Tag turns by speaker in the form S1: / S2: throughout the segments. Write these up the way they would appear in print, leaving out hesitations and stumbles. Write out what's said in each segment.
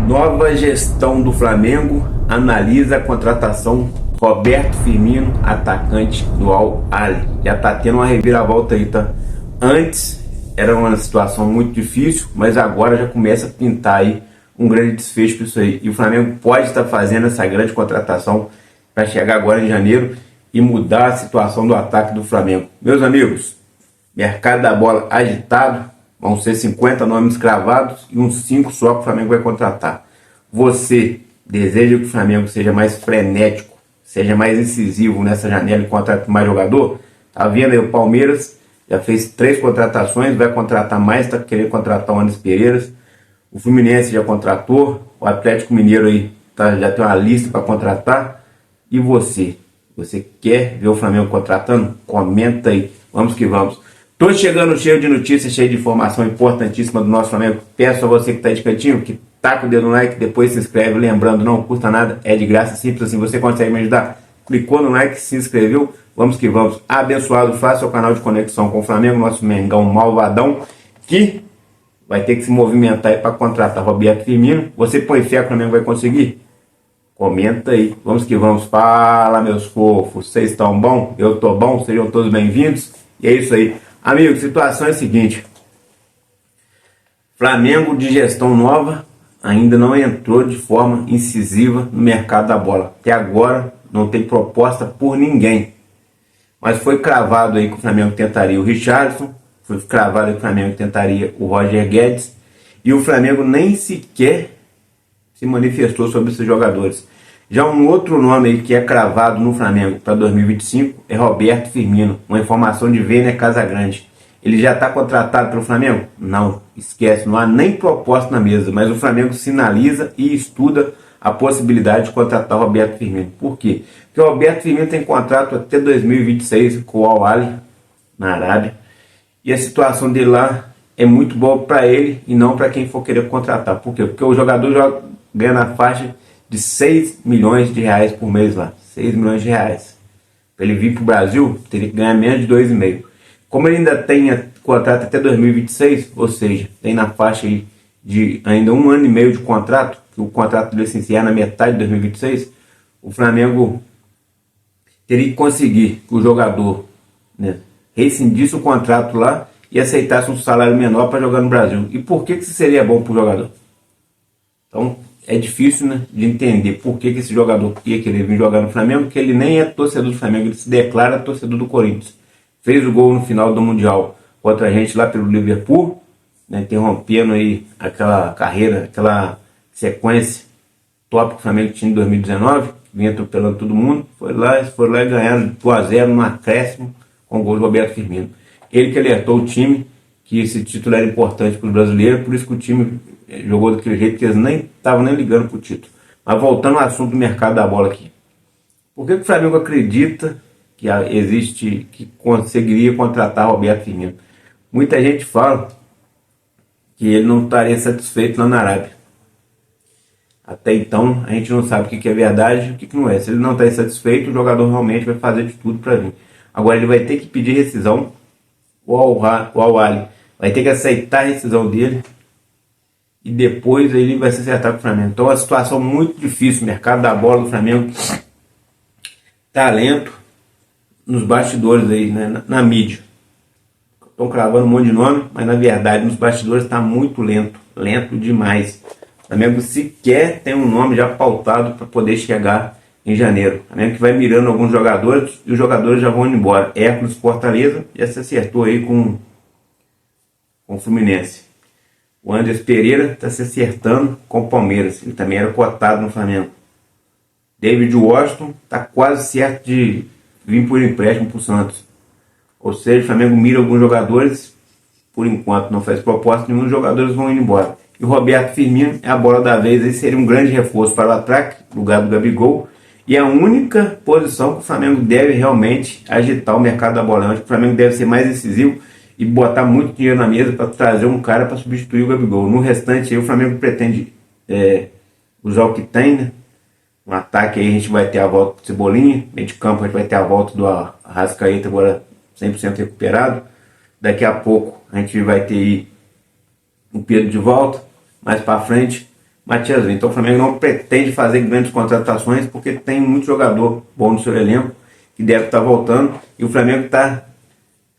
S1: Nova gestão do Flamengo analisa a contratação Roberto Firmino, atacante do Al Ahly. Já tá tendo uma reviravolta aí, tá? Antes era uma situação muito difícil, mas agora já começa a pintar aí um grande desfecho para isso aí. E o Flamengo pode estar fazendo essa grande contratação para chegar agora em janeiro e mudar a situação do ataque do Flamengo. Meus amigos, mercado da bola agitado, vão ser 50 nomes cravados e uns 5 só que o Flamengo vai contratar. Você deseja que o Flamengo seja mais frenético, seja mais incisivo nessa janela e contrate mais jogador? Tá vendo aí, o Palmeiras já fez 3 contratações, vai contratar mais, está querendo contratar o Anderson Pereira. O Fluminense já contratou, o Atlético Mineiro aí já tem uma lista para contratar. E você? Você quer ver o Flamengo contratando? Comenta aí, vamos que vamos. Tô chegando cheio de notícias, cheio de informação importantíssima do nosso Flamengo. Peço a você que tá de cantinho, que taca o dedo no like, depois se inscreve. Lembrando, não custa nada, é de graça, simples assim. Você consegue me ajudar? Clicou no like, se inscreveu, vamos que vamos. Abençoado, faça o canal de conexão com o Flamengo, nosso Mengão malvadão, que vai ter que se movimentar aí para contratar Roberto Firmino. Você põe fé que o Flamengo vai conseguir? Comenta aí, vamos que vamos. Fala, meus fofos, vocês estão bom? Eu tô bom, sejam todos bem-vindos. E é isso aí. Amigo, a situação é a seguinte: Flamengo de gestão nova ainda não entrou de forma incisiva no mercado da bola. Até agora não tem proposta por ninguém. Mas foi cravado aí que o Flamengo tentaria o Richarlison, foi cravado aí que o Flamengo tentaria o Roger Guedes, e o Flamengo nem sequer se manifestou sobre esses jogadores. Já um outro nome aí que é cravado no Flamengo para 2025 é Roberto Firmino, uma informação de Vênia Casagrande. Ele já está contratado pelo Flamengo? Não, esquece, não há nem proposta na mesa, mas o Flamengo sinaliza e estuda a possibilidade de contratar o Roberto Firmino. Por quê? Porque o Roberto Firmino tem contrato até 2026 com o Al Ahly, na Arábia, e a situação dele lá é muito boa para ele e não para quem for querer contratar. Por quê? Porque o jogador ganha na faixa de 6 milhões de reais por mês lá. 6 milhões de reais. Para ele vir para o Brasil, teria que ganhar menos de 2,5. Como ele ainda tem contrato até 2026, ou seja, tem na faixa aí de ainda 1 ano e meio de contrato, que o contrato dele se encerra na metade de 2026, o Flamengo teria que conseguir que o jogador, né, rescindisse o contrato lá e aceitasse um salário menor para jogar no Brasil. E por que isso seria bom para o jogador? Então, é difícil, né, de entender por que esse jogador ia querer vir jogar no Flamengo, porque ele nem é torcedor do Flamengo, ele se declara torcedor do Corinthians. Fez o gol no final do Mundial contra a gente lá pelo Liverpool, né, interrompendo aí aquela carreira, aquela sequência top que o Flamengo tinha em 2019, vinha atropelando todo mundo, foi lá e ganharam 2-0 no acréscimo com o gol do Roberto Firmino. Ele que alertou o time que esse título era importante para os brasileiros, por isso que o time jogou daquele jeito que eles nem estavam nem ligando para o título. Mas voltando ao assunto do mercado da bola aqui. Por que o Flamengo acredita que conseguiria contratar Roberto Firmino? Muita gente fala que ele não estaria satisfeito lá na Arábia. Até então a gente não sabe o que é verdade e o que não é. Se ele não está insatisfeito, o jogador realmente vai fazer de tudo para vir. Agora ele vai ter que pedir rescisão, o Al Ahly vai ter que aceitar a rescisão dele e depois ele vai se acertar com o Flamengo. Então é uma situação muito difícil. O mercado da bola do Flamengo tá lento nos bastidores aí, né, na mídia. Estão cravando um monte de nome, mas na verdade nos bastidores está muito lento demais. O Flamengo sequer tem um nome já pautado para poder chegar em janeiro. O Flamengo que vai mirando alguns jogadores e os jogadores já vão indo embora. Hércules Fortaleza já se acertou aí com o Fluminense. O Anderson Pereira está se acertando com o Palmeiras. Ele também era cotado no Flamengo. David Washington está quase certo de vir por empréstimo para o Santos. Ou seja, o Flamengo mira alguns jogadores, por enquanto não faz proposta nenhuma, os jogadores vão indo embora. E o Roberto Firmino é a bola da vez, ele seria um grande reforço para o ataque, no lugar do Gabigol, e a única posição que o Flamengo deve realmente agitar o mercado da bola. Eu acho que o Flamengo deve ser mais incisivo e botar muito dinheiro na mesa para trazer um cara para substituir o Gabigol. No restante, aí, o Flamengo pretende usar o que tem, né? No ataque aí a gente vai ter a volta do Cebolinha, meio de campo a gente vai ter a volta do Arrascaeta agora 100% recuperado. Daqui a pouco a gente vai ter aí o Pedro de volta, mais para frente. Matias Vinha. Então o Flamengo não pretende fazer grandes contratações porque tem muito jogador bom no seu elenco que deve estar voltando e o Flamengo está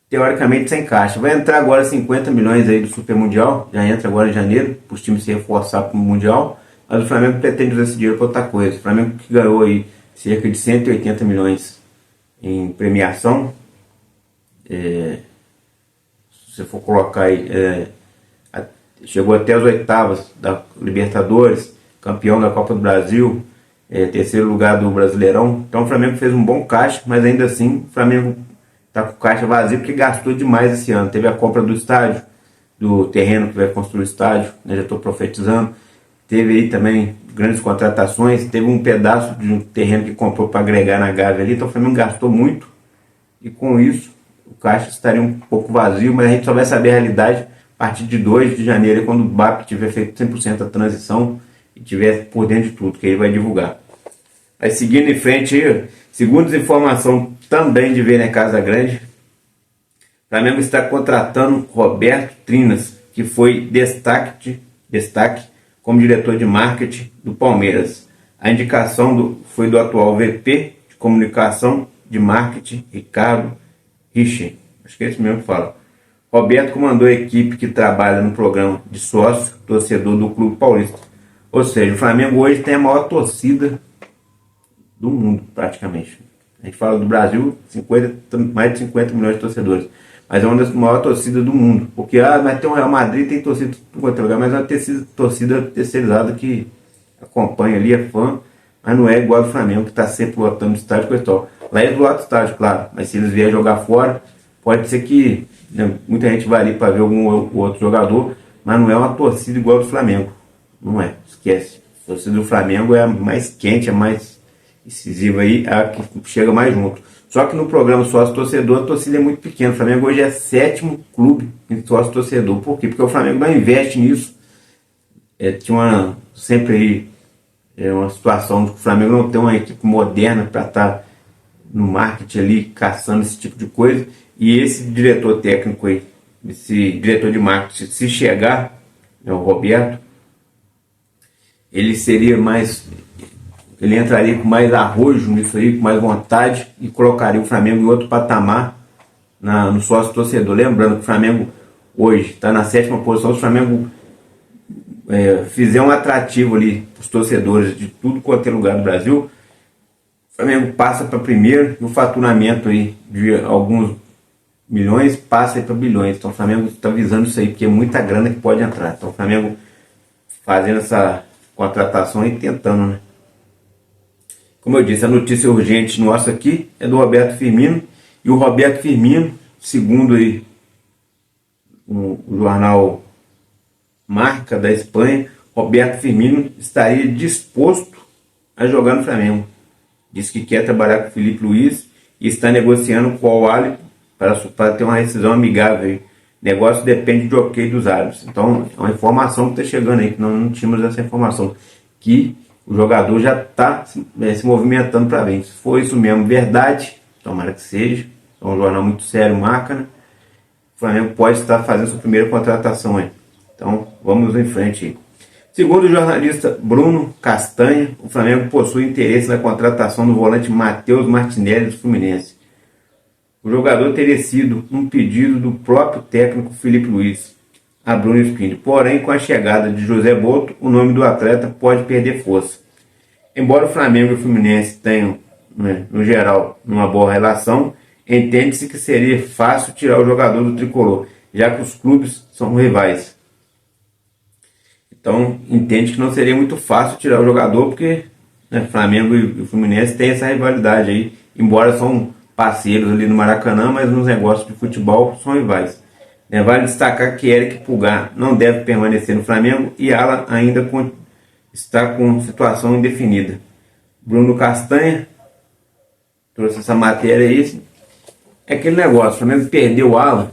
S1: teoricamente sem caixa. Vai entrar agora 50 milhões aí do Super Mundial, já entra agora em janeiro, para os times se reforçar para o Mundial, mas o Flamengo pretende usar esse dinheiro para outra coisa. O Flamengo que ganhou aí cerca de 180 milhões em premiação, se você for colocar aí, chegou até as oitavas da Libertadores, campeão da Copa do Brasil, terceiro lugar do Brasileirão. Então o Flamengo fez um bom caixa, mas ainda assim o Flamengo está com caixa vazio porque gastou demais esse ano. Teve a compra do estádio, do terreno que vai construir o estádio, né, já estou profetizando. Teve aí também grandes contratações, teve um pedaço de um terreno que comprou para agregar na Gávea ali, então o Flamengo gastou muito e com isso o caixa estaria um pouco vazio, mas a gente só vai saber a realidade a partir de 2 de janeiro, quando o BAP tiver feito 100% da transição e tiver por dentro de tudo, que ele vai divulgar. Aí seguindo em frente aí, segundo informação também de Vêner Casagrande, o Flamengo está contratando Roberto Trinas, que foi destaque como diretor de marketing do Palmeiras. A indicação foi do atual VP de comunicação de marketing, Ricardo Richen. Acho que é esse mesmo que fala. Roberto comandou a equipe que trabalha no programa de sócio torcedor do Clube Paulista. Ou seja, o Flamengo hoje tem a maior torcida do mundo, praticamente. A gente fala do Brasil, mais de 50 milhões de torcedores. Mas é uma das maiores torcidas do mundo. Porque mas tem o Real Madrid, tem torcida em outro lugar, mas é uma torcida terceirizada que acompanha ali, é fã, mas não é igual ao Flamengo, que está sempre lotando o estádio com isso. Lá é do lado do estádio, claro, mas se eles vierem jogar fora, pode ser que muita gente vai ali para ver algum outro jogador, mas não é uma torcida igual ao do Flamengo. Não é, esquece. A torcida do Flamengo é a mais quente, a mais incisiva aí, a que chega mais junto. Só que no programa sócio-torcedor a torcida é muito pequena. O Flamengo hoje é 7º clube em sócio-torcedor. Por quê? Porque o Flamengo não investe nisso. Tinha sempre aí uma situação de que o Flamengo não tem uma equipe moderna para estar no marketing ali, caçando esse tipo de coisa. E esse diretor técnico aí, esse diretor de marketing, se chegar, o Roberto, ele seria mais... Ele entraria com mais arrojo nisso aí, com mais vontade e colocaria o Flamengo em outro patamar no sócio-torcedor. Lembrando que o Flamengo hoje está na 7ª posição. Se o Flamengo fizer um atrativo ali para os torcedores de tudo quanto é lugar do Brasil, o Flamengo passa para primeiro e o faturamento aí de alguns milhões passa para bilhões. Então o Flamengo está visando isso aí, porque é muita grana que pode entrar. Então o Flamengo fazendo essa contratação e tentando, né? Como eu disse, a notícia urgente nossa aqui é do Roberto Firmino. E o Roberto Firmino, segundo aí o jornal Marca da Espanha, Roberto Firmino estaria disposto a jogar no Flamengo. Diz que quer trabalhar com o Filipe Luís e está negociando com o Al-Ahly para ter uma rescisão amigável. O negócio depende do ok dos árbitros. Então é uma informação que está chegando aí, que não tínhamos essa informação, que o jogador já está se movimentando para ver. Se for isso mesmo, verdade, tomara que seja. É um jornal muito sério, Marca, né? O Flamengo pode estar fazendo sua primeira contratação aí. Então, vamos em frente aí. Segundo o jornalista Bruno Castanha, o Flamengo possui interesse na contratação do volante Matheus Martinelli do Fluminense. O jogador teria sido um pedido do próprio técnico Filipe Luís a Bruno Spindler. Porém, com a chegada de José Boto, o nome do atleta pode perder força. Embora o Flamengo e o Fluminense tenham, no geral, uma boa relação, entende-se que seria fácil tirar o jogador do tricolor, já que os clubes são rivais. Então, entende que não seria muito fácil tirar o jogador, porque Flamengo e o Fluminense têm essa rivalidade aí, embora são parceiros ali no Maracanã, mas nos negócios de futebol são rivais. Vale destacar que Eric Pulgar não deve permanecer no Flamengo e Alan ainda está com situação indefinida. Bruno Castanha trouxe essa matéria aí. É aquele negócio, o Flamengo perdeu o Alan,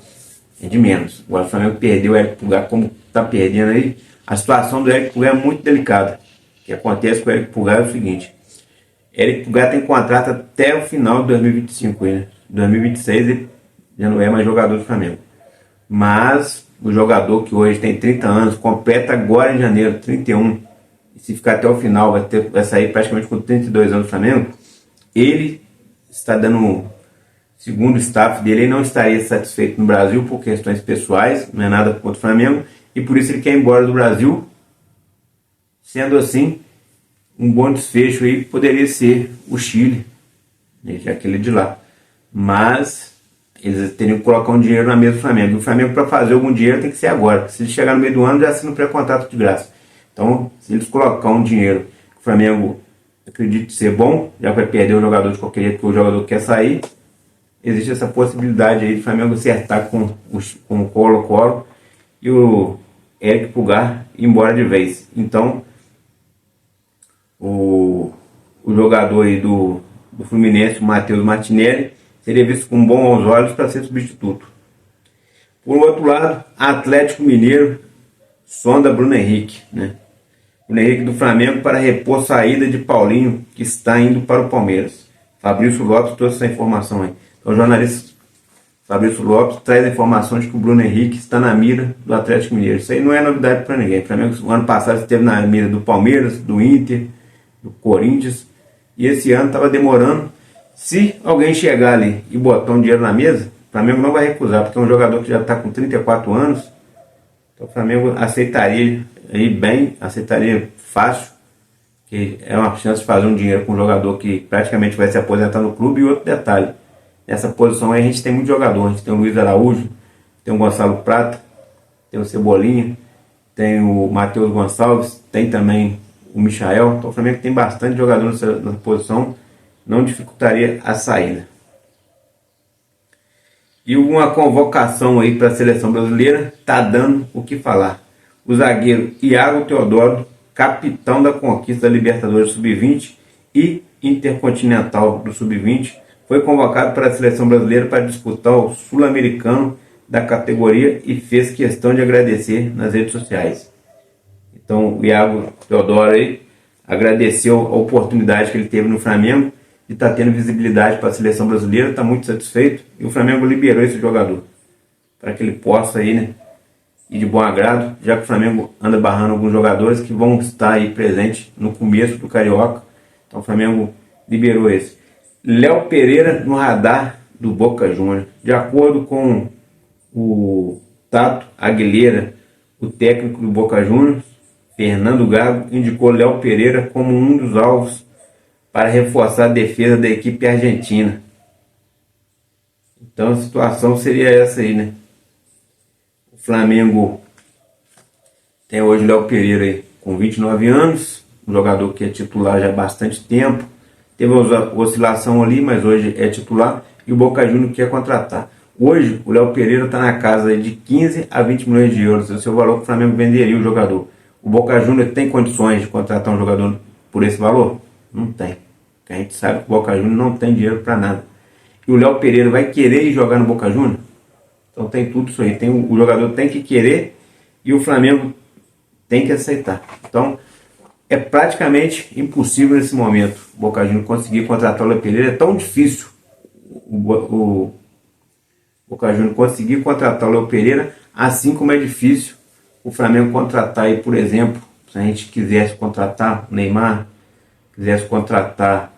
S1: é de menos. Agora o Flamengo perdeu o Eric Pulgar, como está perdendo aí. A situação do Eric Pulgar é muito delicada. O que acontece com o Eric Pulgar é o seguinte: Eric Pulgar tem contrato até o final de 2025. Né? 2026 ele já não é mais jogador do Flamengo. Mas o jogador que hoje tem 30 anos, completa agora em janeiro, 31. e se ficar até o final vai sair praticamente com 32 anos do Flamengo. Ele está dando, segundo o staff dele, ele não estaria satisfeito no Brasil por questões pessoais, não é nada contra o Flamengo, e por isso ele quer ir embora do Brasil. Sendo assim, um bom desfecho aí poderia ser o Chile, já que ele é de lá. Mas eles teriam que colocar um dinheiro na mesa do Flamengo. E o Flamengo, para fazer algum dinheiro, tem que ser agora. Se ele chegar no meio do ano, já assina um pré-contrato de graça. Então, se eles colocar um dinheiro que o Flamengo acredite ser bom, já vai perder o jogador de qualquer jeito, porque o jogador quer sair, existe essa possibilidade aí de o Flamengo acertar com o Colo-Colo e o Eric Pulgar ir embora de vez. Então, o jogador aí do Fluminense, o Matheus Martinelli, seria visto com bons olhos para ser substituto. Por outro lado, Atlético Mineiro sonda Bruno Henrique, né? Bruno Henrique do Flamengo para repor saída de Paulinho, que está indo para o Palmeiras. Fabrício Lopes trouxe essa informação aí. Então, o jornalista Fabrício Lopes traz a informação de que o Bruno Henrique está na mira do Atlético Mineiro. Isso aí não é novidade para ninguém. O Flamengo, no ano passado, esteve na mira do Palmeiras, do Inter, do Corinthians, e esse ano estava demorando. Se alguém chegar ali e botar um dinheiro na mesa, o Flamengo não vai recusar, porque é um jogador que já está com 34 anos. Então o Flamengo aceitaria aí bem, aceitaria fácil, que é uma chance de fazer um dinheiro com um jogador que praticamente vai se aposentar no clube. E outro detalhe, nessa posição aí a gente tem muito jogador. A gente tem o Luiz Araújo, tem o Gonçalo Prata, tem o Cebolinha, tem o Matheus Gonçalves, tem também o Michael. Então o Flamengo tem bastante jogador nessa posição, não dificultaria a saída. E uma convocação aí para a seleção brasileira está dando o que falar. O zagueiro Iago Teodoro, capitão da conquista da Libertadores Sub-20 e Intercontinental do Sub-20, foi convocado para a seleção brasileira para disputar o Sul-Americano da categoria e fez questão de agradecer nas redes sociais. Então o Iago Teodoro aí agradeceu a oportunidade que ele teve no Flamengo e está tendo visibilidade para a seleção brasileira, está muito satisfeito, e o Flamengo liberou esse jogador para que ele possa aí, né, ir de bom agrado, já que o Flamengo anda barrando alguns jogadores que vão estar aí presentes no começo do Carioca. Então o Flamengo liberou esse. Léo Pereira no radar do Boca Juniors. De acordo com o Tato Aguilera, o técnico do Boca Juniors, Fernando Gago, indicou Léo Pereira como um dos alvos para reforçar a defesa da equipe argentina. Então a situação seria essa aí, né? O Flamengo tem hoje o Léo Pereira aí, com 29 anos, um jogador que é titular já há bastante tempo. Teve uma oscilação ali, mas hoje é titular, e o Boca Juniors quer contratar. Hoje o Léo Pereira está na casa de 15 a 20 milhões de euros, esse é o valor que o Flamengo venderia o jogador. O Boca Juniors tem condições de contratar um jogador por esse valor? Não tem. Porque a gente sabe que o Boca Juniors não tem dinheiro para nada. E o Léo Pereira vai querer ir jogar no Boca Juniors? Então tem tudo isso aí. O jogador tem que querer e o Flamengo tem que aceitar. Então é praticamente impossível nesse momento o Boca Juniors conseguir contratar o Léo Pereira. É tão difícil o Boca Juniors conseguir contratar o Léo Pereira, assim como é difícil o Flamengo contratar aí, por exemplo, se a gente quisesse contratar o Neymar, quisesse contratar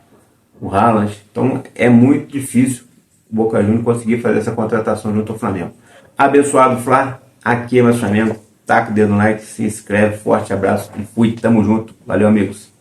S1: o Haaland. Então é muito difícil o Boca Juniors conseguir fazer essa contratação junto ao Flamengo. Abençoado Flá, aqui é mais Flamengo. Taca o dedo no like, se inscreve, forte abraço e fui, tamo junto, valeu amigos.